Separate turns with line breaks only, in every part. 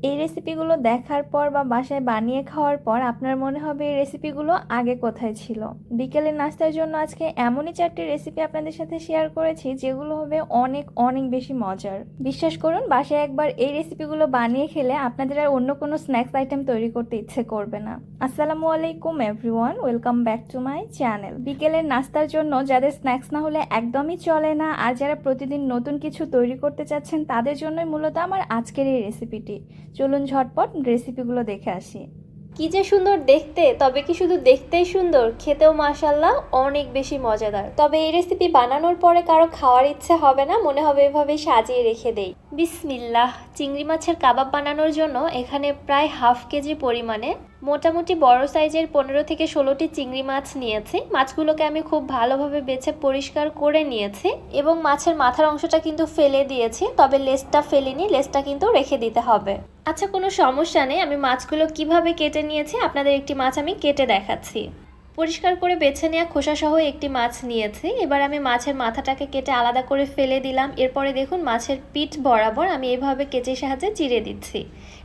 এই রেসিপিগুলো দেখার পর বা বাসায় বানিয়ে খাওয়ার পর আপনার মনে হবে এই রেসিপিগুলো আগে কোথায় ছিল। বিকেলের নাস্তার জন্য আজকে এমনই 4টি রেসিপি আপনাদের সাথে শেয়ার করেছি যেগুলো হবে অনেক অনেক বেশি মজার। বিশ্বাস করুন, বাসায় একবার এই রেসিপিগুলো বানিয়ে খেলে আপনাদের আর অন্য কোনো স্ন্যাক্স আইটেম তৈরি করতে ইচ্ছে করবে না। আসসালামু আলাইকুম everyone, welcome back to my channel. বিকেলের নাস্তার জন্য যাদের স্ন্যাক্স না হলে একদমই চলে না আর যারা প্রতিদিন নতুন কিছু তৈরি করতে চাচ্ছেন তাদের জন্যই মূলত আমার আজকের এই রেসিপিটি। চলুন ঝটপট রেসিপিগুলো দেখে আসি।
কি যে সুন্দর দেখতে, তবে কি শুধু দেখতেই সুন্দর, খেতেও মাশাআল্লাহ অনেক বেশি মজাদার। তবে এই রেসিপি বানানোর পরে কারো খাওয়ার ইচ্ছে হবে না, মনে হবে এভাবেই সাজিয়ে রেখে দেই। বিসমিল্লাহ। চিংড়ি মাছের কাবাব বানানোর জন্য এখানে প্রায় হাফ কেজি পরিমাণে মোটামুটি বড় সাইজের 15 থেকে 16টি চিংড়ি মাছ নিয়েছি। মাছগুলোকে আমি খুব ভালোভাবে বেছে পরিষ্কার করে নিয়েছি এবং মাছের মাথার অংশটা কিন্তু ফেলে দিয়েছি, তবে লেজটা ফেলিনি, লেজটা কিন্তু রেখে দিতে হবে। আচ্ছা, কোনো সমস্যা নেই। আমি মাছগুলো কিভাবে কেটে নিয়েছি আপনাদের একটি মাছ আমি কেটে দেখাচ্ছি। পরিষ্কার করে বেছে নেওয়া খোসাসহ একটি মাছ নিয়েছি। এবার আমি মাছের মাথাটাকে কেটে আলাদা করে ফেলে দিলাম। এরপরে দেখুন মাছের পিঠ বরাবর আমি এভাবে কেচির সাহায্যে চিড়ে দিচ্ছি।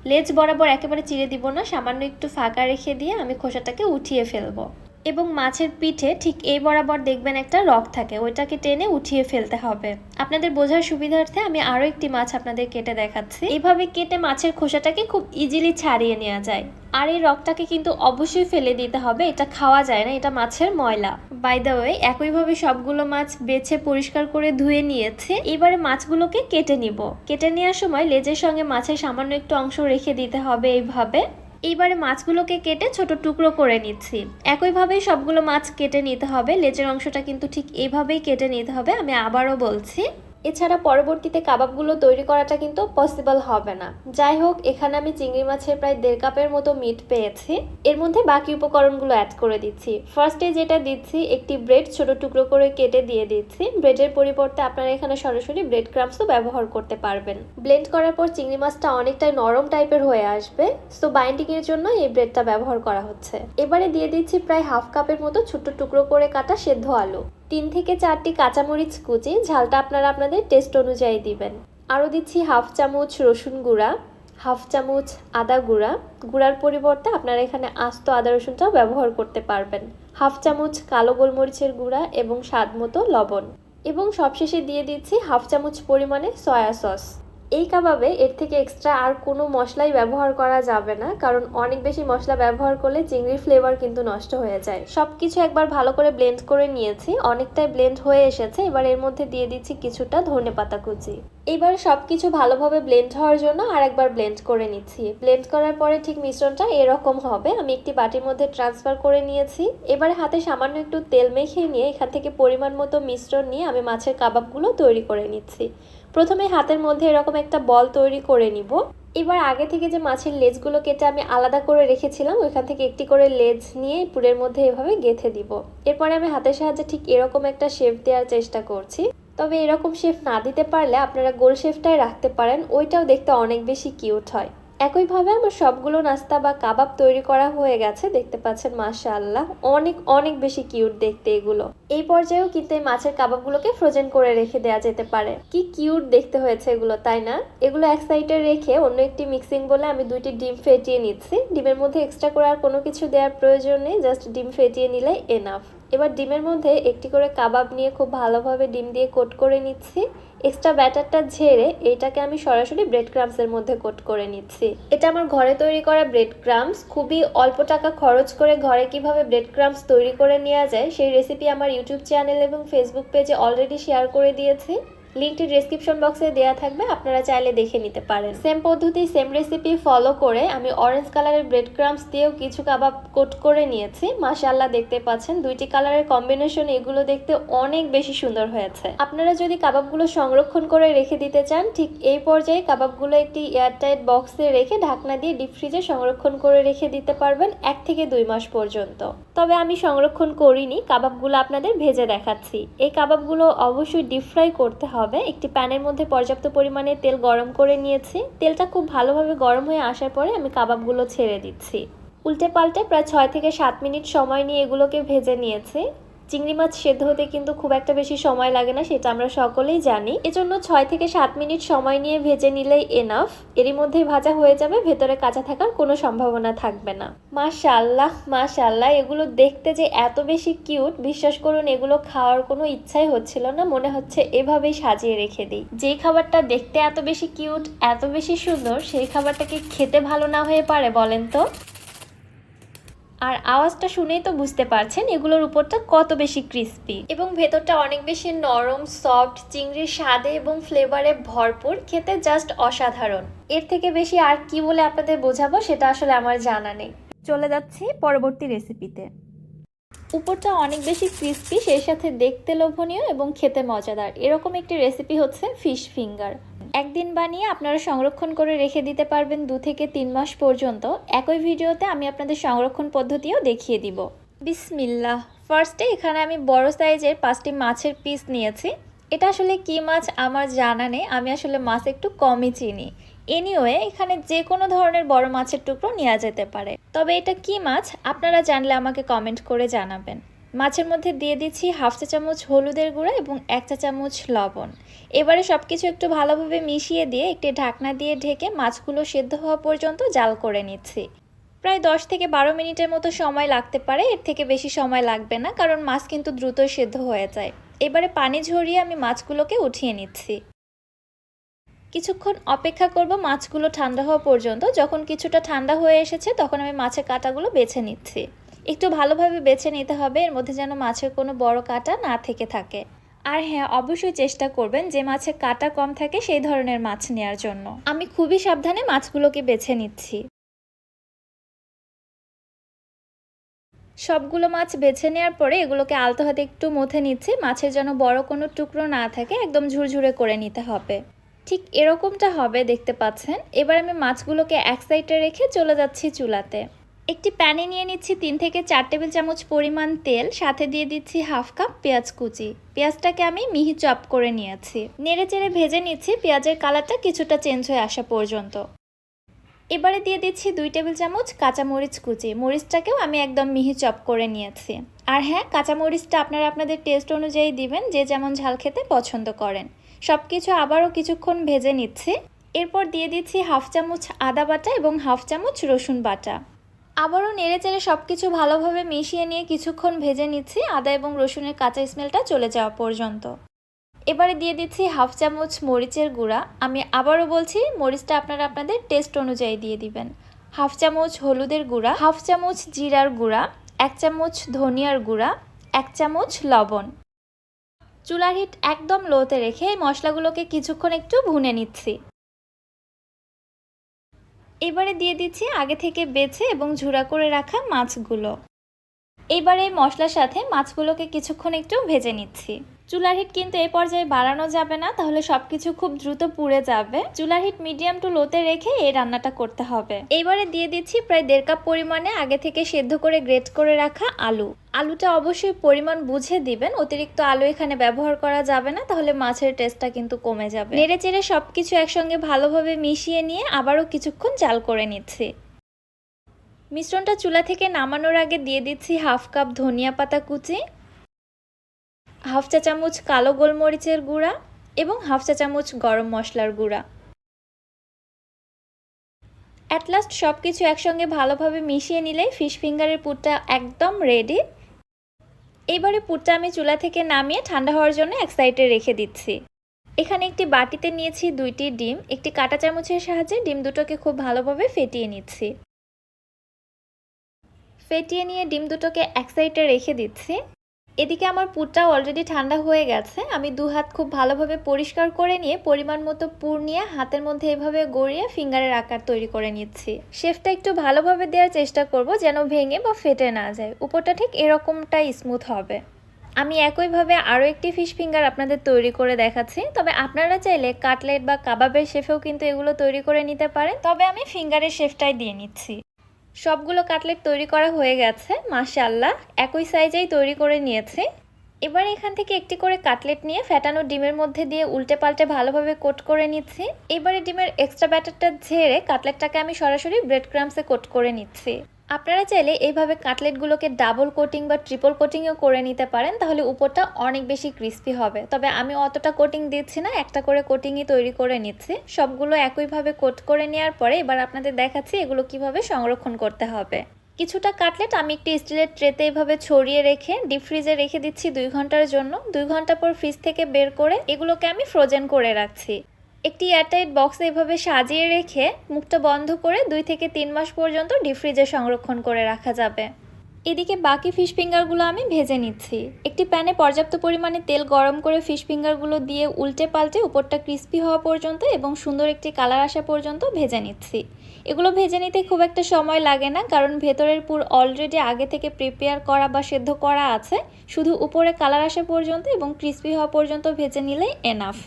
লেজ বরাবর একেবারে চিড়ে দিব না, সামান্য একটু ফাঁকা রেখে দিয়ে আমি খোসাটাকে উঠিয়ে ফেলবো। এবং মাছের পিঠে ঠিক এই বরাবর দেখবেন একটা রক থাকে, ওইটাকে টেনে উঠিয়ে ফেলতে হবে। আপনাদের বোঝার সুবিধার্থে আমি আরও একটি মাছ আপনাদের কেটে দেখাচ্ছি। এইভাবে কেটে মাছের খোসাটাকে খুব ইজিলি ছাড়িয়ে নেওয়া যায়। আর এই রকটাকে কিন্তু অবশ্যই ফেলে দিতে হবে, এটা খাওয়া যায় না, এটা মাছের ময়লা। বাই দ্য ওয়ে, একইভাবে সবগুলো মাছ বেছে পরিষ্কার করে ধুয়ে নিয়েছে। এবারে মাছগুলোকে কেটে নিব। কেটে নেওয়ার সময় লেজের সঙ্গে মাছের সামান্য একটু অংশ রেখে দিতে হবে এইভাবে। এইবারে মাছগুলোকে কেটে ছোট টুকরো করে নিচ্ছি। একইভাবেই সবগুলো মাছ কেটে নিতে হবে। লেজের অংশটা কিন্তু ঠিক এইভাবেই কেটে নিতে হবে, আমি আবারও বলছি। এছাড়া পরবর্তীতে কাবাবগুলো তৈরি করাটা কিন্তু পসিবল হবে না। যাই হোক, এখানে আমি চিংড়ি মাছের প্রায় 1.5 কাপের মতো মিট পেয়েছি। এর মধ্যে বাকি উপকরণগুলো অ্যাড করে দিচ্ছি। ফার্স্টে যেটা দিচ্ছি, একটি ব্রেড ছোট টুকরো করে কেটে দিয়ে দিচ্ছি। ব্রেডের পরিবর্তে আপনারা এখানে সরাসরি ব্রেড ক্রাম্বসও ব্যবহার করতে পারবেন। ব্লেন্ড করার পর চিংড়ি মাছটা অনেকটাই নরম টাইপের হয়ে আসবে, সো বাইন্ডিং এর জন্য এই ব্রেডটা ব্যবহার করা হচ্ছে। এবারে দিয়ে দিচ্ছি প্রায় হাফ কাপের মতো ছোট টুকরো করে কাটা সেদ্ধ আলু, 3 থেকে 4টি কাঁচামরিচ কুচি, ঝালটা আপনারা আপনাদের টেস্ট অনুযায়ী দিবেন। আরও দিচ্ছি হাফ চামচ রসুন গুঁড়া, হাফ চামচ আদা গুঁড়া, গুঁড়ার পরিবর্তে আপনারা এখানে আস্ত আদা রসুনটাও ব্যবহার করতে পারবেন, হাফ চামচ কালো গোলমরিচের গুঁড়া এবং স্বাদ মতো লবণ, এবং সবশেষে দিয়ে দিচ্ছি হাফ চামচ পরিমাণে সয়া সস। এই কাবাবে এর থেকে এক্সট্রা আর কোনো মশলাই ব্যবহার করা যাবে না, কারণ অনেক বেশি মশলা ব্যবহার করলে চিংড়ির ফ্লেভার কিন্তু নষ্ট হয়ে যায়। সবকিছু একবার ভালো করে ব্লেন্ড করে নিয়েছি, অনেকটাই ব্লেন্ড হয়ে এসেছে। এবার এর মধ্যে দিয়ে দিচ্ছি কিছুটা ধনেপাতা কুচি। এবার সবকিছু ভালোভাবে ব্লেন্ড হওয়ার জন্য আরেকবার ব্লেন্ড করে নিচ্ছি। ব্লেন্ড করার পরে ঠিক মিশ্রণটা এরকম হবে। আমি একটি বাটির মধ্যে ট্রান্সফার করে নিয়েছি। এবারে হাতে সামান্য একটু তেল মেখে নিয়ে এখান থেকে পরিমাণ মতো মিশ্রণ নিয়ে আমি মাছের কাবাবগুলো তৈরি করে নিচ্ছি। প্রথমে হাতের মধ্যে এরকম একটা বল তৈরি করে নিব। এবার আগে থেকে যে মাছের লেজগুলো কেটে আমি আলাদা করে রেখেছিলাম, ওইখান থেকে একটি করে লেজ নিয়ে পুরের মধ্যে এভাবে গেঁথে দিব। এরপরে আমি হাতের সাহায্যে ঠিক এরকম একটা শেপ দেওয়ার চেষ্টা করছি। তবে এরকম শেপ না দিতে পারলে আপনারা গোল শেপটাই রাখতে পারেন, ওইটাও দেখতে অনেক বেশি কিউট হয়। একইভাবে আমার সবগুলো নাস্তা বা কাবাব তৈরি করা হয়ে গেছে, দেখতে পাচ্ছেন মাশাআল্লাহ অনেক অনেক বেশি কিউট দেখতে এগুলো। এই পর্যায়েও কিন্তু এই মাছের কাবাবগুলোকে ফ্রোজেন করে রেখে দেওয়া যেতে পারে। কি কিউট দেখতে হয়েছে এগুলো, তাই না? এগুলো এক সাইডে রেখে অন্য একটি মিক্সিং বলে আমি 2টি ডিম ফেটিয়ে নিচ্ছি। ডিমের মধ্যে এক্সট্রা করে আর কোনো কিছু দেওয়ার প্রয়োজন নেই, জাস্ট ডিম ফেটিয়ে নিলেই এনাফ। এবার ডিমের মধ্যে একটি করে কাবাব নিয়ে খুব ভালোভাবে ডিম দিয়ে কোট করে নিচ্ছি। এক্সট্রা ব্যাটারটা ঝেড়ে এইটাকে আমি সরাসরি ব্রেড ক্রাম্বসের মধ্যে কোট করে নিচ্ছি। এটা আমার ঘরে তৈরি করা ব্রেড ক্রাম্বস। খুবই অল্প টাকা খরচ করে ঘরে কিভাবে ব্রেড ক্রাম্বস তৈরি করে নেওয়া যায় সেই রেসিপি আমার ইউটিউব চ্যানেল এবং ফেসবুক পেজে অলরেডি শেয়ার করে দিয়েছি। লিঙ্কটি ডেসক্রিপশন বক্সে দেওয়া থাকবে, আপনারা চাইলে দেখে নিতে পারেন। সেম পদ্ধতি সেম রেসিপি ফলো করে আমি অরেঞ্জ কালারের ব্রেড ক্রাম্বস দিয়েও কিছু কাবাব কোট করে নিয়েছি। মাশাআল্লাহ দেখতে পাচ্ছেন 2টি কালারের কম্বিনেশন, এগুলো দেখতে অনেক বেশি সুন্দর হয়েছে। আপনারা যদি কাবাবগুলো সংরক্ষণ করে রেখে দিতে চান, ঠিক এই পর্যায়ে কাবাবগুলো একটি এয়ারটাইট বক্সে রেখে ঢাকনা দিয়ে ডিপ ফ্রিজে সংরক্ষণ করে রেখে দিতে পারবেন 1 থেকে 2 মাস পর্যন্ত। তবে আমি সংরক্ষণ করিনি, কাবাবগুলো আপনাদের ভেজে দেখাচ্ছি। এই কাবাবগুলো অবশ্যই ডিপ ফ্রাই করতে হবে। একটি প্যানের মধ্যে পর্যাপ্ত পরিমাণে তেল গরম করে নিয়েছি। তেলটা খুব ভালোভাবে গরম হয়ে আসার পরে আমি কাবাবগুলো ছেড়ে দিচ্ছি। উল্টে পাল্টে প্রায় 6 থেকে 7 মিনিট সময় নিয়ে এগুলোকে ভেজে নিয়েছি। চিংড়ি মাছ সেদ্ধ হতে কিন্তু খুব একটা বেশি সময় লাগে না, সেটা আমরা সকলেই জানি। এজন্য 6 থেকে 7 মিনিট সময় নিয়ে ভেজে নিলেই এনাফ। এরই মধ্যেই ভাজা হয়ে যাবে, ভেতরে কাঁচা থাকার কোনো সম্ভাবনা থাকবে না। মাশাআল্লাহ মাশাআল্লাহ, এগুলো দেখতে যে এত বেশি কিউট, বিশ্বাস করুন এগুলো খাওয়ার কোনো ইচ্ছাই হচ্ছিল না, মনে হচ্ছে এভাবেই সাজিয়ে রেখে দিই। যেই খাবারটা দেখতে এত বেশি কিউট, এত বেশি সুন্দর, সেই খাবারটাকে খেতে ভালো না হয়ে পারে বলেন তো? আর আওয়াজটা শুনেই তো বুঝতে পারছেন এগুলোর উপরটা কত বেশি ক্রিস্পি এবং ভেতরটা অনেক বেশি নরম সফট, চিংড়ির স্বাদে এবং ফ্লেভারে ভরপুর, খেতে জাস্ট অসাধারণ। এর থেকে বেশি আর কি বলে আপনাদের বোঝাবো সেটা আসলে আমার জানা নেই।
চলে যাচ্ছি পরবর্তী রেসিপিতে।
উপরটা অনেক বেশি ক্রিস্পি, সেই সাথে দেখতে লোভনীয় এবং খেতে মজাদার, এরকম একটি রেসিপি হচ্ছে ফিশ ফিঙ্গার। একদিন বানিয়ে আপনারা সংরক্ষণ করে রেখে দিতে পারবেন 2 থেকে 3 মাস পর্যন্ত। একই ভিডিওতে আমি আপনাদের সংরক্ষণ পদ্ধতিও দেখিয়ে দিব। বিসমিল্লাহ। ফার্স্টে এখানে আমি বড় সাইজের 5টি মাছের পিস নিয়েছি। এটা আসলে কি মাছ আমার জানা নেই, আমি আসলে মাছ একটু কমই চিনি। এনিওয়ে, এখানে যে কোনো ধরনের বড় মাছের টুকরো নেওয়া যেতে পারে, তবে এটা কি মাছ আপনারা জানলে আমাকে কমেন্ট করে জানাবেন। মাছের মধ্যে দিয়ে দিচ্ছি 1/2 চা চামচ হলুদের গুঁড়া এবং 1 চা চামচ লবণ। এবারে সব কিছু একটু ভালোভাবে মিশিয়ে দিয়ে একটি ঢাকনা দিয়ে ঢেকে মাছগুলো সেদ্ধ হওয়া পর্যন্ত জাল করে নিচ্ছি। প্রায় 10 থেকে 12 মিনিটের মতো সময় লাগতে পারে, এর থেকে বেশি সময় লাগবে না, কারণ মাছ কিন্তু দ্রুতই সেদ্ধ হয়ে যায়। এবারে পানি ঝরিয়ে আমি মাছগুলোকে উঠিয়ে নিচ্ছি। কিছুক্ষণ অপেক্ষা করব মাছগুলো ঠান্ডা হওয়া পর্যন্ত। যখন কিছুটা ঠান্ডা হয়ে এসেছে তখন আমি মাছের কাঁটাগুলো বেছে নিচ্ছি। একটু ভালোভাবে বেছে নিতে হবে, এর মধ্যে যেন মাছের কোনো বড় কাঁটা না থেকে থাকে। আর হ্যাঁ, অবশ্যই চেষ্টা করবেন যে মাছের কাঁটা কম থাকে সেই ধরনের মাছ নেওয়ার জন্য। আমি খুবই সাবধানে মাছগুলোকে বেছে নিচ্ছি। সবগুলো মাছ বেছে নেওয়ার পরে এগুলোকে আলতো হাতে একটু মথে নিচ্ছি, মাছের যেন বড় কোনো টুকরো না থাকে, একদম ঝুরঝুরে করে নিতে হবে। ঠিক এরকমটা হবে, দেখতে পাচ্ছেন। এবার আমি মাছগুলোকে এক সাইডে রেখে চলে যাচ্ছি চুলাতে। একটি প্যানে নিয়ে নিচ্ছি 3 থেকে 4 টেবিল চামচ পরিমাণ তেল, সাথে দিয়ে দিচ্ছি 1/2 কাপ পেঁয়াজ কুচি। পেঁয়াজটাকে আমি মিহি চপ করে নিয়েছি। নেড়ে চেড়ে ভেজে নিচ্ছি পেঁয়াজের কালারটা কিছুটা চেঞ্জ হয়ে আসা পর্যন্ত। এবারে দিয়ে দিচ্ছি 2 টেবিল চামচ কাঁচামরিচ কুচি। মরিচটাকেও আমি একদম মিহি চপ করে নিয়েছি। আর হ্যাঁ, কাঁচামরিচটা আপনারা আপনাদের টেস্ট অনুযায়ী দিবেন, যে যেমন ঝাল খেতে পছন্দ করেন। সব কিছু আবারও কিছুক্ষণ ভেজে নিচ্ছি। এরপর দিয়ে দিচ্ছি 1/2 চামচ আদা বাটা এবং 1/2 চামচ রসুন বাটা। আবারও নেড়ে চেড়ে সব কিছু ভালোভাবে মিশিয়ে নিয়ে কিছুক্ষণ ভেজে নিচ্ছি, আদা এবং রসুনের কাঁচা স্মেলটা চলে যাওয়া পর্যন্ত। এবারে দিয়ে দিচ্ছি 1/2 চামচ মরিচের গুঁড়া। আমি আবারও বলছি, মরিচটা আপনারা আপনাদের টেস্ট অনুযায়ী দিয়ে দিবেন। 1/2 চামচ হলুদের গুঁড়া, 1/2 চামচ জিরার গুঁড়া, 1 চামচ ধনিয়ার গুঁড়া, 1 চামচ লবণ। চুলার হিট একদম লোতে রেখে এই মশলাগুলোকে কিছুক্ষণ একটু ভুনে নিচ্ছি। এবারে দিয়ে দিচ্ছি আগে থেকে বেছে এবং ঝুরা করে রাখা মাছগুলো। এইবারে এই মশলার সাথে মাছগুলোকে কিছুক্ষণ একটু ভেজে নিচ্ছি। চুলার হিট কিন্তু এই পর্যায়ে বাড়ানো যাবে না, তাহলে সবকিছু খুব দ্রুত পুড়ে যাবে। চুলার হিট মিডিয়াম টু লোতে রেখে এই রান্নাটা করতে হবে। এইবারে দিয়ে দিচ্ছি প্রায় 1.5 কাপ পরিমাণে আগে থেকে সেদ্ধ করে গ্রেট করে রাখা আলু। আলুটা অবশ্যই পরিমাণ বুঝে দিবেন, অতিরিক্ত আলু এখানে ব্যবহার করা যাবে না, তাহলে মাছের টেস্টটা কিন্তু কমে যাবে। নেড়ে চেড়ে সবকিছু একসঙ্গে ভালোভাবে মিশিয়ে নিয়ে আবারও কিছুক্ষণ জাল করে নিচ্ছি। মিশ্রণটা চুলা থেকে নামানোর আগে দিয়ে দিচ্ছি 1/2 কাপ ধনিয়া পাতা কুচি, 1/2 চা চামচ কালো গোলমরিচের গুঁড়া এবং 1/2 চা চামচ গরম মশলার গুঁড়া। অ্যাট লাস্ট সব কিছু একসঙ্গে ভালোভাবে মিশিয়ে নিলেই ফিশ ফিঙ্গারের পুরটা একদম রেডি। এইবারে পুরটা আমি চুলা থেকে নামিয়ে ঠান্ডা হওয়ার জন্য এক সাইডে রেখে দিচ্ছি। এখানে একটি বাটিতে নিয়েছি 2টি ডিম। একটি কাঁটা চামচের সাহায্যে ডিম দুটোকে খুব ভালোভাবে ফেটিয়ে নিচ্ছি। ফেটিয়ে নিয়ে ডিম দুটোকে এক সাইডে রেখে দিচ্ছি। এদিকে আমার পুরটা অলরেডি ঠান্ডা হয়ে গেছে। আমি 2 হাত খুব ভালোভাবে পরিষ্কার করে নিয়ে পরিমাণ মতো পুর নিয়ে হাতের মধ্যে এভাবে গড়িয়ে ফিঙ্গারের আকার তৈরি করে নিচ্ছি। শেপটা একটু ভালোভাবে দেওয়ার চেষ্টা করব যেন ভেঙে বা ফেটে না যায়। উপরটা ঠিক এরকমটাই স্মুথ হবে। আমি একইভাবে আরও একটি ফিশ ফিঙ্গার আপনাদের তৈরি করে দেখাচ্ছি। তবে আপনারা চাইলে কাটলেট বা কাবাবের শেফেও কিন্তু এগুলো তৈরি করে নিতে পারেন, তবে আমি ফিঙ্গারের শেফটাই দিয়ে নিচ্ছি। সবগুলো কাটলেট তৈরি করা হয়ে গেছে, মাশাআল্লাহ একই সাইজেই তৈরি করে নিয়েছি। এবার এখান থেকে একটি করে কাটলেট নিয়ে ফেটানো ডিমের মধ্যে দিয়ে উল্টে পাল্টে ভালোভাবে কোট করে নিচ্ছি। এবারে ডিমের এক্সট্রা ব্যাটারটা ঝেড়ে কাটলেটটাকে আমি সরাসরি ব্রেড ক্রাম্বসে কোট করে নিচ্ছি। আপনারা চাইলে এইভাবে কাটলেটগুলোকে ডাবল কোটিং বা ট্রিপল কোটিংও করে নিতে পারেন, তাহলে উপরটা অনেক বেশি ক্রিস্পি হবে। তবে আমি অতটা কোটিং দিচ্ছি না, একটা করে কোটিংই তৈরি করে নিচ্ছি। সবগুলো একইভাবে কোট করে নেওয়ার পরে এবার আপনাদের দেখাচ্ছি এগুলো কিভাবে সংরক্ষণ করতে হবে। কিছুটা কাটলেট আমি একটি স্টিলের ট্রেতে এইভাবে ছড়িয়ে রেখে ডিপ ফ্রিজে রেখে দিচ্ছি 2 ঘন্টার জন্য। 2 ঘন্টা পর ফ্রিজ থেকে বের করে এগুলোকে আমি ফ্রোজেন করে রাখছি। একটি এয়ারটাইট বক্সে এভাবে সাজিয়ে রেখে মুখটা বন্ধ করে 2 থেকে 3 মাস পর্যন্ত ডিপ ফ্রিজে সংরক্ষণ করে রাখা যাবে। এদিকে বাকি ফিশ ফিঙ্গারগুলো আমি ভেজে নিচ্ছি। একটি প্যানে পর্যাপ্ত পরিমাণে তেল গরম করে ফিশ ফিঙ্গারগুলো দিয়ে উল্টে পাল্টে উপরটা ক্রিস্পি হওয়া পর্যন্ত এবং সুন্দর একটি কালার আসা পর্যন্ত ভেজে নিচ্ছি। এগুলো ভেজে নিতে খুব একটা সময় লাগে না, কারণ ভেতরের পুর অলরেডি আগে থেকে প্রিপেয়ার করা বা সেদ্ধ করা আছে। শুধু উপরে কালার আসা পর্যন্ত এবং ক্রিস্পি হওয়া পর্যন্ত ভেজে নিলেই এনাফ।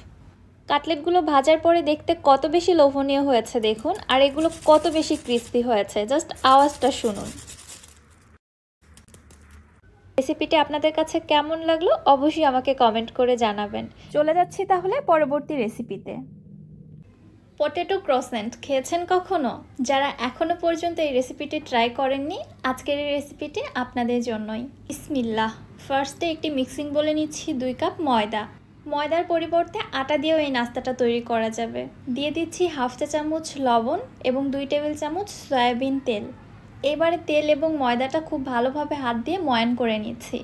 কাটলেটগুলো ভাজার পরে দেখতে কত বেশি লোভনীয় হয়েছে দেখুন, আর এগুলো কত বেশি ক্রিস্পি হয়েছে, জাস্ট আওয়াজটা শুনুন। রেসিপিটি আপনাদের কাছে কেমন লাগলো অবশ্যই আমাকে কমেন্ট করে জানাবেন।
চলে যাচ্ছি তাহলে পরবর্তী রেসিপিতে।
পটেটো ক্রসেন্ট খেয়েছেন কখনো? যারা এখনো পর্যন্ত এই রেসিপিটি ট্রাই করেননি, আজকের এই রেসিপিটি আপনাদের জন্যই। বিসমিল্লাহ। ফার্স্টে একটি মিক্সিং বলে নিচ্ছি 2 কাপ ময়দা। ময়দার পরিবর্তে আটা দিয়েও এই নাস্তাটা তৈরি করা যাবে। দিয়ে দিচ্ছি 1/2 চা চামচ লবণ এবং 2 টেবিল চামচ সয়াবিন তেল। এবারে তেল এবং ময়দাটা খুব ভালোভাবে হাত দিয়ে ময়ান করে নিচ্ছি।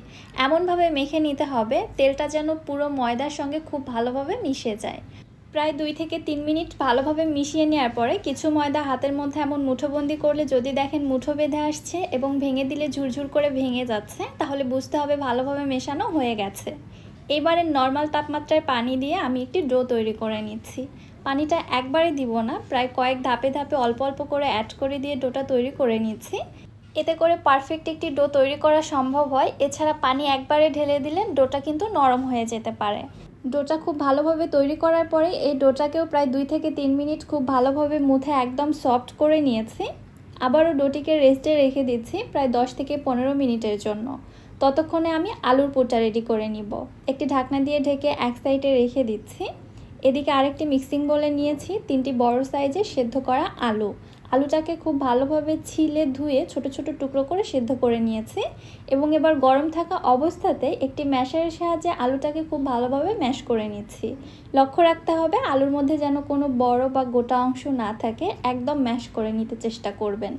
এমনভাবে মেখে নিতে হবে তেলটা যেন পুরো ময়দার সঙ্গে খুব ভালোভাবে মিশে যায়। প্রায় 2 থেকে 3 মিনিট ভালোভাবে মিশিয়ে নেওয়ার পরে কিছু ময়দা হাতের মধ্যে এমন মুঠোবন্দি করলে যদি দেখেন মুঠো বেঁধে আসছে এবং ভেঙে দিলে ঝুরঝুর করে ভেঙে যাচ্ছে, তাহলে বুঝতে হবে ভালোভাবে মেশানো হয়ে গেছে। এবারে নর্মাল তাপমাত্রায় পানি দিয়ে আমি একটি ডো তৈরি করে নিচ্ছি। পানিটা একবারে দিব না, প্রায় কয়েক ধাপে ধাপে অল্প অল্প করে অ্যাড করে দিয়ে ডোটা তৈরি করে নিচ্ছি। এতে করে পারফেক্ট একটি ডো তৈরি করা সম্ভব হয়। এছাড়া পানি একবারে ঢেলে দিলে ডোটা কিন্তু নরম হয়ে যেতে পারে। ডোটা খুব ভালোভাবে তৈরি করার পরে এই ডোটাকেও প্রায় 2 থেকে 3 মিনিট খুব ভালোভাবে মুথে একদম সফট করে নিয়েছি। আবারও ডোটিকে রেস্টে রেখে দিচ্ছি প্রায় 10 থেকে 15 মিনিটের জন্য। ততক্ষণে আমি আলুর পুরটা রেডি করে নিব। একটি ঢাকনা দিয়ে ঢেকে এক সাইডে রেখে দিচ্ছি। এদিকে আরেকটি মিক্সিং বলে নিয়েছি 3টি বড় সাইজের সেদ্ধ করা আলু। আলুটাকে খুব ভালোভাবে ছিলে ধুয়ে ছোট ছোট টুকরো করে সেদ্ধ করে নিয়েছি এবং এবার গরম থাকা অবস্থাতে একটি ম্যাশারের সাহায্যে আলুটাকে খুব ভালোভাবে ম্যাশ করে নিচ্ছি। লক্ষ্য রাখতে হবে আলুর মধ্যে যেন কোনো বড় বা গোটা অংশ না থাকে, একদম ম্যাশ করে নিতে চেষ্টা করবেন।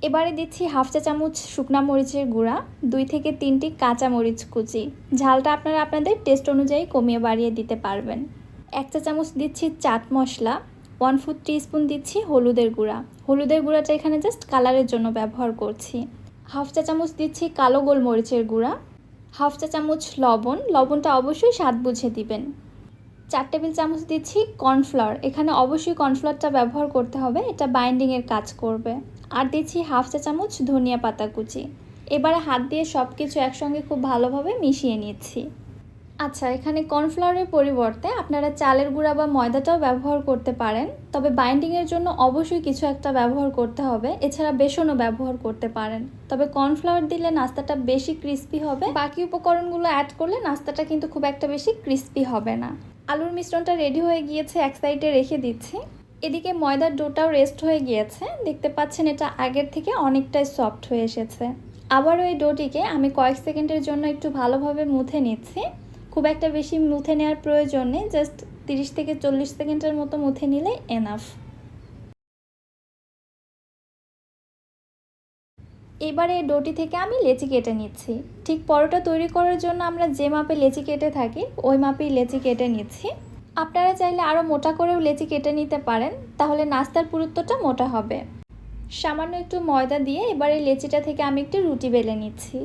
এবারে দিচ্ছি 1/2 চা চামচ শুকনা মরিচের গুঁড়া, 2 থেকে 3টি কাঁচা মরিচ কুচি। ঝালটা আপনারা আপনাদের টেস্ট অনুযায়ী কমিয়ে বাড়িয়ে দিতে পারবেন। 1 চা চামচ দিচ্ছি চাট মশলা, 1/4 টিস্পুন দিচ্ছি হলুদের গুঁড়া। হলুদের গুঁড়াটা এখানে জাস্ট কালারের জন্য ব্যবহার করছি। 1/2 চা চামচ দিচ্ছি কালো গোলমরিচের গুঁড়া, 1/2 চা চামচ লবণ। লবণটা অবশ্যই স্বাদ বুঝে দিবেন। 4 টেবিল চামচ দিচ্ছি কর্নফ্লাওয়ার। এখানে অবশ্যই কর্নফ্লাওয়ারটা ব্যবহার করতে হবে, এটা বাইন্ডিংয়ের কাজ করবে। আর দিচ্ছি 1/2 চা চামচ ধনিয়া পাতা কুচি। এবারে হাত দিয়ে সব কিছু একসঙ্গে খুব ভালোভাবে মিশিয়ে নিচ্ছি। আচ্ছা, এখানে কর্নফ্লাওয়ারের পরিবর্তে আপনারা চালের গুঁড়া বা ময়দাটাও ব্যবহার করতে পারেন, তবে বাইন্ডিংয়ের জন্য অবশ্যই কিছু একটা ব্যবহার করতে হবে। এছাড়া বেসনও ব্যবহার করতে পারেন, তবে কর্নফ্লাওয়ার দিলে নাস্তাটা বেশি ক্রিস্পি হবে। বাকি উপকরণগুলো অ্যাড করলে নাস্তাটা কিন্তু খুব একটা বেশি ক্রিস্পি হবে না। আলুর মিশ্রণটা রেডি হয়ে গিয়েছে, এক সাইডে রেখে দিচ্ছি। এদিকে ময়দার ডোটাও রেস্ট হয়ে গিয়েছে, দেখতে পাচ্ছেন এটা আগের থেকে অনেকটাই সফট হয়ে এসেছে। আবারও এই ডোটিকে আমি কয়েক সেকেন্ডের জন্য একটু ভালোভাবে মুথে নিচ্ছি। খুব একটা বেশি মুথে নেওয়ার প্রয়োজন নেই, জাস্ট 30 থেকে 40 সেকেন্ডের মতো মুথে নিলে এনাফ। এবারে এই ডোটি থেকে আমি লেচি কেটে নিচ্ছি। ঠিক পরোটা তৈরি করার জন্য আমরা যে মাপে লেচি কেটে থাকি ওই মাপেই লেচি কেটে নিচ্ছি। আপনারা চাইলে আরও মোটা করেও লেচি কেটে নিতে পারেন, তাহলে নাস্তার পুরুত্বটা মোটা হবে। সামান্য একটু ময়দা দিয়ে এবার এই লেচিটা থেকে আমি একটু রুটি বেলে নিচ্ছি।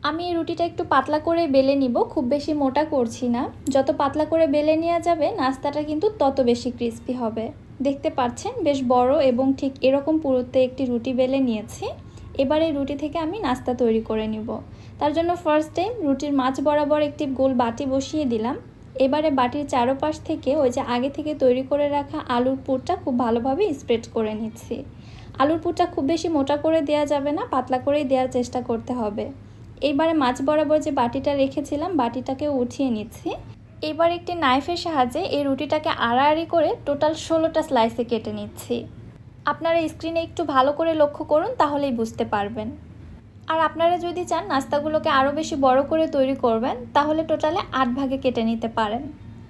আমি এই রুটিটা একটু পাতলা করে বেলে নিব, খুব বেশি মোটা করছি না। যত পাতলা করে বেলে নেওয়া যাবে নাস্তাটা কিন্তু তত বেশি ক্রিস্পি হবে। দেখতে পাচ্ছেন বেশ বড় এবং ঠিক এরকম পুরুত্বে একটি রুটি বেলে নিয়েছি। এবার এই রুটি থেকে আমি নাস্তা তৈরি করে নিব। তার জন্য ফার্স্ট টাইম রুটির মাঝ বরাবর একটি গোল বাটি বসিয়ে দিলাম। এবারে বাটির চারপাশ থেকে ওই যে আগে থেকে তৈরি করে রাখা আলুর পুরটা খুব ভালোভাবে স্প্রেড করে নিচ্ছি। আলুর পুরটা খুব বেশি মোটা করে দেওয়া যাবে না, পাতলা করেই দেওয়ার চেষ্টা করতে হবে। এইবারে মাছ বরাবর যে বাটিটা রেখেছিলাম বাটিটাকে উঠিয়ে নিচ্ছি।
এবার একটি নাইফের সাহায্যে এই রুটিটাকে আড়াআড়ি করে টোটাল 16টা স্লাইসে কেটে নিচ্ছি। আপনারা স্ক্রিনে একটু ভালো করে লক্ষ্য করুন, তাহলেই বুঝতে পারবেন। আর আপনারা যদি চান নাস্তাগুলোকে আরও বেশি বড় করে তৈরি করবেন, তাহলে টোটালে 8 ভাগে কেটে নিতে পারেন।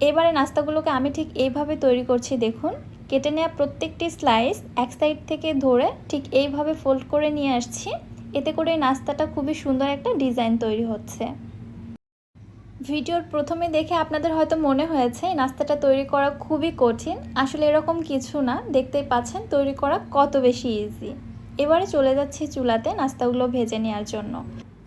এবারে নাস্তাগুলোকে আমি ঠিক এইভাবে তৈরি করছি। দেখুন, কেটে নেওয়া প্রত্যেকটি স্লাইস এক সাইড থেকে ধরে ঠিক এইভাবে ফোল্ড করে নিয়ে আসছি। এতে করে নাস্তাটা খুবই সুন্দর একটা ডিজাইন তৈরি হচ্ছে। ভিডিওর প্রথমে দেখে আপনাদের হয়তো মনে হয়েছে এই নাস্তাটা তৈরি করা খুবই কঠিন। আসলে এরকম কিছু না, দেখতেই পাচ্ছেন তৈরি করা কত বেশি ইজি। এবারে চলে যাচ্ছি চুলাতে নাস্তাগুলো ভেজে নেওয়ার জন্য।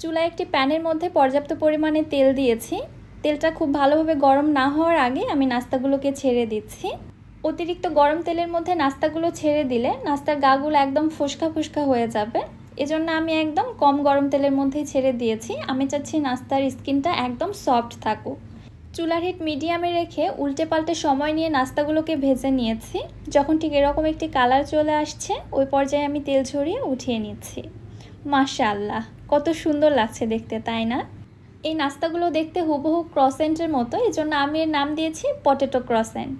চুলায় একটি প্যানের মধ্যে পর্যাপ্ত পরিমাণে তেল দিয়েছি। তেলটা খুব ভালোভাবে গরম না হওয়ার আগে আমি নাস্তাগুলোকে ছেড়ে দিচ্ছি। অতিরিক্ত গরম তেলের মধ্যে নাস্তাগুলো ছেড়ে দিলে নাস্তার গাগুলো একদম ফোসকা ফোসকা হয়ে যাবে। এজন্য আমি একদম কম গরম তেলের মধ্যেই ছেড়ে দিয়েছি। আমি চাচ্ছি নাস্তার স্কিনটা একদম সফট থাকুক। চুলার হিট মিডিয়ামে রেখে উল্টে পাল্টে সময় নিয়ে নাস্তাগুলোকে ভেজে নিয়েছি। যখন ঠিক এরকম একটি কালার চলে আসছে, ওই পর্যায়ে আমি তেল ছড়িয়ে উঠিয়ে নিচ্ছি। মাশাআল্লাহ, কত সুন্দর লাগছে দেখতে, তাই না? এই নাস্তাগুলো দেখতে হুবহু ক্রসেন্টের মতো, এজন্য আমি এর নাম দিয়েছি পটেটো ক্রসেন্ট।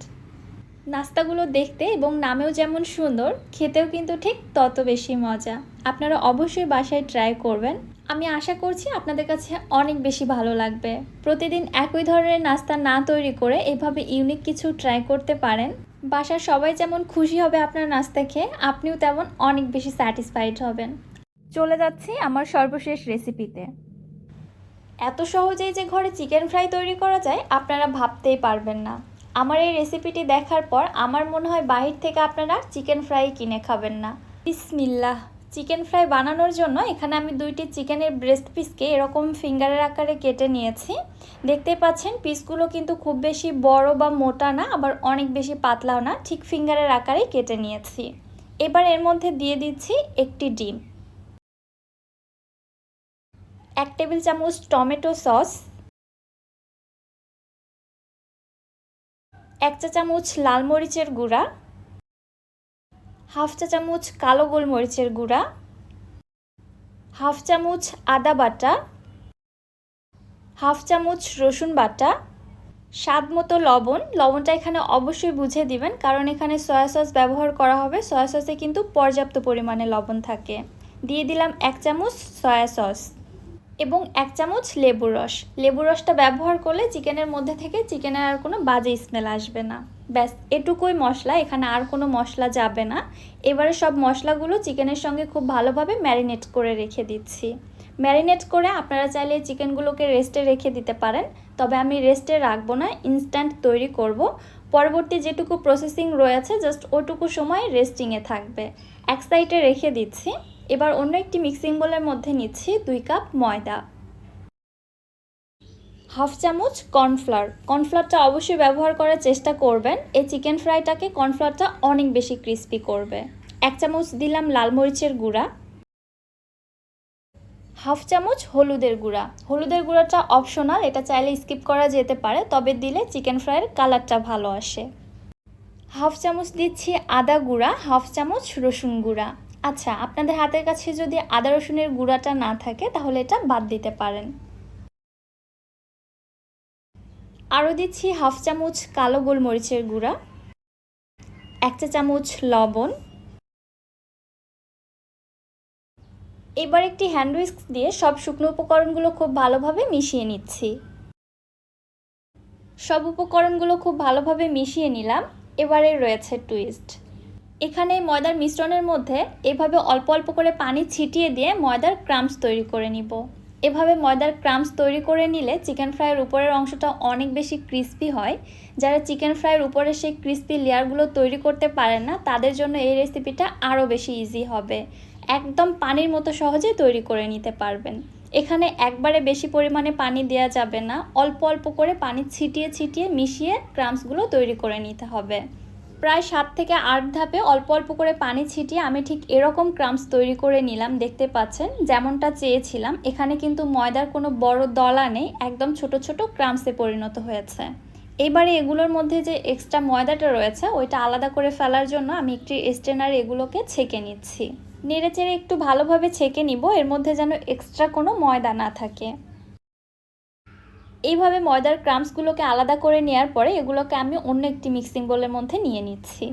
নাস্তাগুলো দেখতে এবং নামেও যেমন সুন্দর, খেতেও কিন্তু ঠিক তত বেশি মজা। আপনারা অবশ্যই বাসায় ট্রাই করবেন। আমি আশা করছি আপনাদের কাছে অনেক বেশি ভালো লাগবে। প্রতিদিন একই ধরনের নাস্তা না তৈরি করে এভাবে ইউনিক কিছু ট্রাই করতে পারেন। বাসার সবাই যেমন খুশি হবে আপনার নাস্তা খেয়ে, আপনিও তেমন অনেক বেশি স্যাটিসফাইড হবেন। চলে যাচ্ছি আমার সর্বশেষ রেসিপিতে। এত সহজেই যে ঘরে চিকেন ফ্রাই তৈরি করা যায় আপনারা ভাবতেই পারবেন না। আমার এই রেসিপিটি দেখার পর আমার মনে হয় বাহির থেকে আপনারা চিকেন ফ্রাই কিনে খাবেন না। বিসমিল্লাহ। চিকেন ফ্রাই বানানোর জন্য এখানে আমি 2টি চিকেনের ব্রেস্ট পিসকে এরকম ফিঙ্গারের আকারে কেটে নিয়েছি। দেখতেই পাচ্ছেন পিসগুলো কিন্তু খুব বেশি বড় বা মোটা না, আবার অনেক বেশি পাতলাও না, ঠিক ফিঙ্গারের আকারেই কেটে নিয়েছি। এবার এর মধ্যে দিয়ে দিচ্ছি একটি ডিম, 1 টেবিল চামচ টমেটো সস, 1 চা চামচ লাল মরিচের গুঁড়া, 1/2 চা চামচ কালো গোলমরিচের গুঁড়া, 1/2 চামচ আদা বাটা, 1/2 চামচ রসুন বাটা, স্বাদ মতো লবণ। লবণটা এখানে অবশ্যই বুঝে দিবেন, কারণ এখানে সয়া সস ব্যবহার করা হবে। সয়া সসে কিন্তু পর্যাপ্ত পরিমাণে লবণ থাকে। দিয়ে দিলাম 1 চামচ সয়া সস এবং 1 চামচ লেবুর রস। লেবুর রসটা ব্যবহার করলে চিকেনের মধ্যে থেকে চিকেনের আর কোনো বাজে স্মেল আসবে না। ব্যাস এটুকুই মশলা, এখানে আর কোনো মশলা যাবে না। এবারে সব মশলাগুলো চিকেনের সঙ্গে খুব ভালোভাবে ম্যারিনেট করে রেখে দিচ্ছি। ম্যারিনেট করে আপনারা চাইলে চিকেনগুলোকে রেস্টে রেখে দিতে পারেন, তবে আমি রেস্টে রাখবো না, ইনস্ট্যান্ট তৈরি করব। পরবর্তী যেটুকু প্রসেসিং রয়েছে জাস্ট ওটুকু সময় রেস্টিংয়ে থাকবে। এক সাইডে রেখে দিচ্ছি। এবার অন্য একটি মিক্সিং বোলের মধ্যে নিচ্ছি 2 কাপ ময়দা, 1/2 চামচ কর্নফ্লাওয়ার। কর্নফ্লাওয়ারটা অবশ্যই ব্যবহার করার চেষ্টা করবেন, এই চিকেন ফ্রাইটাকে কর্নফ্লাওয়ারটা অনেক বেশি ক্রিস্পি করবে। 1 চামচ দিলাম লাল মরিচের গুঁড়া, 1/2 চামচ হলুদের গুঁড়া। হলুদের গুঁড়াটা অপশনাল, এটা চাইলে স্কিপ করা যেতে পারে, তবে দিলে চিকেন ফ্রাইয়ের কালারটা ভালো আসে। 1/2 চামচ দিচ্ছি আদা গুঁড়া, 1/2 চামচ রসুন গুঁড়া। আচ্ছা, আপনাদের হাতের কাছে যদি আদা রসুনের গুঁড়াটা না থাকে তাহলে এটা বাদ দিতে পারেন। আরও দিচ্ছি 1/2 চামচ কালো গোলমরিচের গুঁড়া, 1 চা চামচ লবণ। এবার একটি হ্যান্ড হুইস্ক দিয়ে সব শুকনো উপকরণগুলো খুব ভালোভাবে মিশিয়ে নিচ্ছি। সব উপকরণগুলো খুব ভালোভাবে মিশিয়ে নিলাম। এবারে রয়েছে টুইস্ট। এখানে ময়দার মিশ্রণের মধ্যে এভাবে অল্প অল্প করে পানি ছিটিয়ে দিয়ে ময়দার ক্রাম্বস তৈরি করে নিব। এভাবে ময়দার ক্রাম্বস তৈরি করে নিলে চিকেন ফ্রাইয়ের উপরের অংশটা অনেক বেশি ক্রিস্পি হয়। যারা চিকেন ফ্রাইয়ের উপরে সেই ক্রিস্পি লেয়ারগুলো তৈরি করতে পারেন না, তাদের জন্য এই রেসিপিটা আরও বেশি ইজি হবে। একদম পানির মতো সহজে তৈরি করে নিতে পারবেন। এখানে একবারে বেশি পরিমাণে পানি দেওয়া যাবে না, অল্প অল্প করে পানি ছিটিয়ে ছিটিয়ে মিশিয়ে ক্রাম্বসগুলো তৈরি করে নিতে হবে। প্রায় 7 থেকে 8 ধাপে অল্প অল্প করে পানি ছিটিয়ে আমি ঠিক এরকম ক্রাম্বস তৈরি করে নিলাম। দেখতে পাচ্ছেন যেমনটা চেয়েছিলাম। এখানে কিন্তু ময়দার কোনো বড় দলা নেই, একদম ছোট ছোট ক্রাম্বসে পরিণত হয়েছে। এবারে এগুলোর মধ্যে যে এক্সট্রা ময়দাটা রয়েছে ওইটা আলাদা করে ফেলার জন্য আমি একটি স্ট্রেনারে এগুলোকে ছেঁকে নিচ্ছি। নেড়েচেড়ে একটু ভালোভাবে ছেঁকে নিব, এর মধ্যে যেন এক্সট্রা কোনো ময়দা না থাকে। এইভাবে ময়দার ক্রাম্বসগুলোকে আলাদা করে নেওয়ার পরে এগুলোকে আমি অন্য একটি মিক্সিং বোলের মধ্যে নিয়ে নিচ্ছি।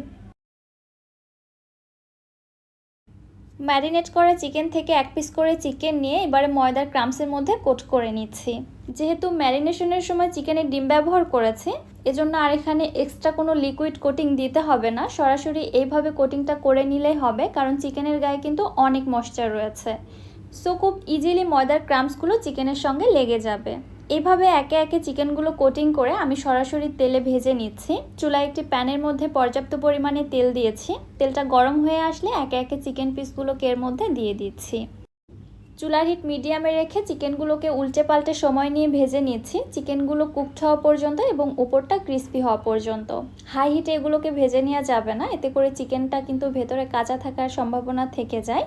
ম্যারিনেট করা চিকেন থেকে 1 পিস করে চিকেন নিয়ে এবারে ময়দার ক্রাম্বসের মধ্যে কোট করে নিচ্ছি। যেহেতু ম্যারিনেশনের সময় চিকেনের ডিম ব্যবহার করেছি, এজন্য আর এখানে এক্সট্রা কোনো লিকুইড কোটিং দিতে হবে না, সরাসরি এইভাবে কোটিংটা করে নিলেই হবে, কারণ চিকেনের গায়ে কিন্তু অনেক ময়েশ্চার রয়েছে। সো খুব ইজিলি ময়দার ক্রাম্বসগুলো চিকেনের সঙ্গে লেগে যাবে। এইভাবে একে একে চিকেনগুলো কোটিং করে আমি সরাসরি তেলে ভেজে নিচ্ছি। চুলায় একটি প্যানের মধ্যে পর্যাপ্ত পরিমাণে তেল দিয়েছি। তেলটা গরম হয়ে আসলে একে একে চিকেন পিসগুলোকে এর মধ্যে দিয়ে দিচ্ছি। চুলার হিট মিডিয়ামে রেখে চিকেনগুলোকে উল্টে পাল্টে সময় নিয়ে ভেজে নিচ্ছি, চিকেনগুলো কুকড হওয়া পর্যন্ত এবং উপরটা ক্রিস্পি হওয়া পর্যন্ত। হাই হিটে এগুলোকে ভেজে নেওয়া যাবে না, এতে করে চিকেনটা কিন্তু ভেতরে কাঁচা থাকার সম্ভাবনা থেকে যায়।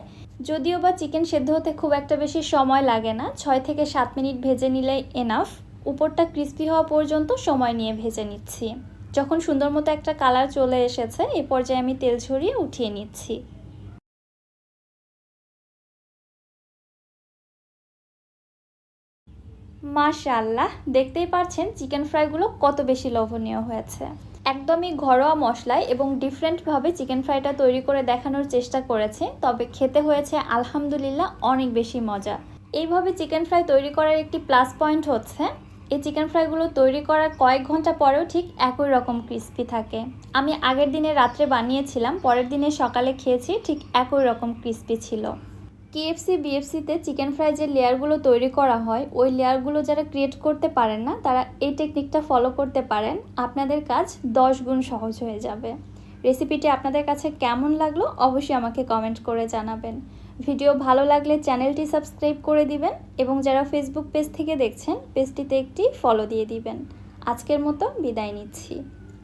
যদিও বা চিকেন সেদ্ধ হতে খুব একটা বেশি সময় লাগে না, 6 থেকে 7 মিনিট ভেজে নিলেই এনাফ। উপরটা ক্রিস্পি হওয়া পর্যন্ত সময় নিয়ে ভেজে নিচ্ছি। যখন সুন্দর মতো একটা কালার চলে এসেছে, এ পর্যায়ে আমি তেল ঝরিয়ে উঠিয়ে নিচ্ছি। মাশাআল্লাহ, দেখতেই পাচ্ছেন চিকেন ফ্রাইগুলো কত বেশি লোভনীয় হয়েছে। একদমই ঘরোয়া মশলায় এবং ডিফারেন্টভাবে চিকেন ফ্রাইটা তৈরি করে দেখানোর চেষ্টা করেছি, তবে খেতে হয়েছে আলহামদুলিল্লাহ অনেক বেশি মজা। এইভাবে চিকেন ফ্রাই তৈরি করার একটি প্লাস পয়েন্ট হচ্ছে এই চিকেন ফ্রাইগুলো তৈরি করার কয়েক ঘন্টা পরেও ঠিক একই রকম ক্রিস্পি থাকে। আমি আগের দিনে রাত্রে বানিয়েছিলাম, পরের দিনে সকালে খেয়েছি, ঠিক একই রকম ক্রিস্পি ছিল। কেএফসি বিএফসিতে চিকেন ফ্রাই যে লেয়ারগুলো তৈরি করা হয়, ওই লেয়ারগুলো যারা ক্রিয়েট করতে পারেন না, তারা এই টেকনিকটা ফলো করতে পারেন, আপনাদের কাজ 10 গুণ সহজ হয়ে যাবে। রেসিপিটি আপনাদের কাছে কেমন লাগলো অবশ্যই আমাকে কমেন্ট করে জানাবেন। ভিডিও ভালো লাগলে চ্যানেলটি সাবস্ক্রাইব করে দিবেন এবং যারা ফেসবুক পেজ থেকে দেখছেন পেজটিতে একটি ফলো দিয়ে দিবেন। আজকের মতো বিদায় নিচ্ছি।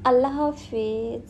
আল্লাহ হাফেজ।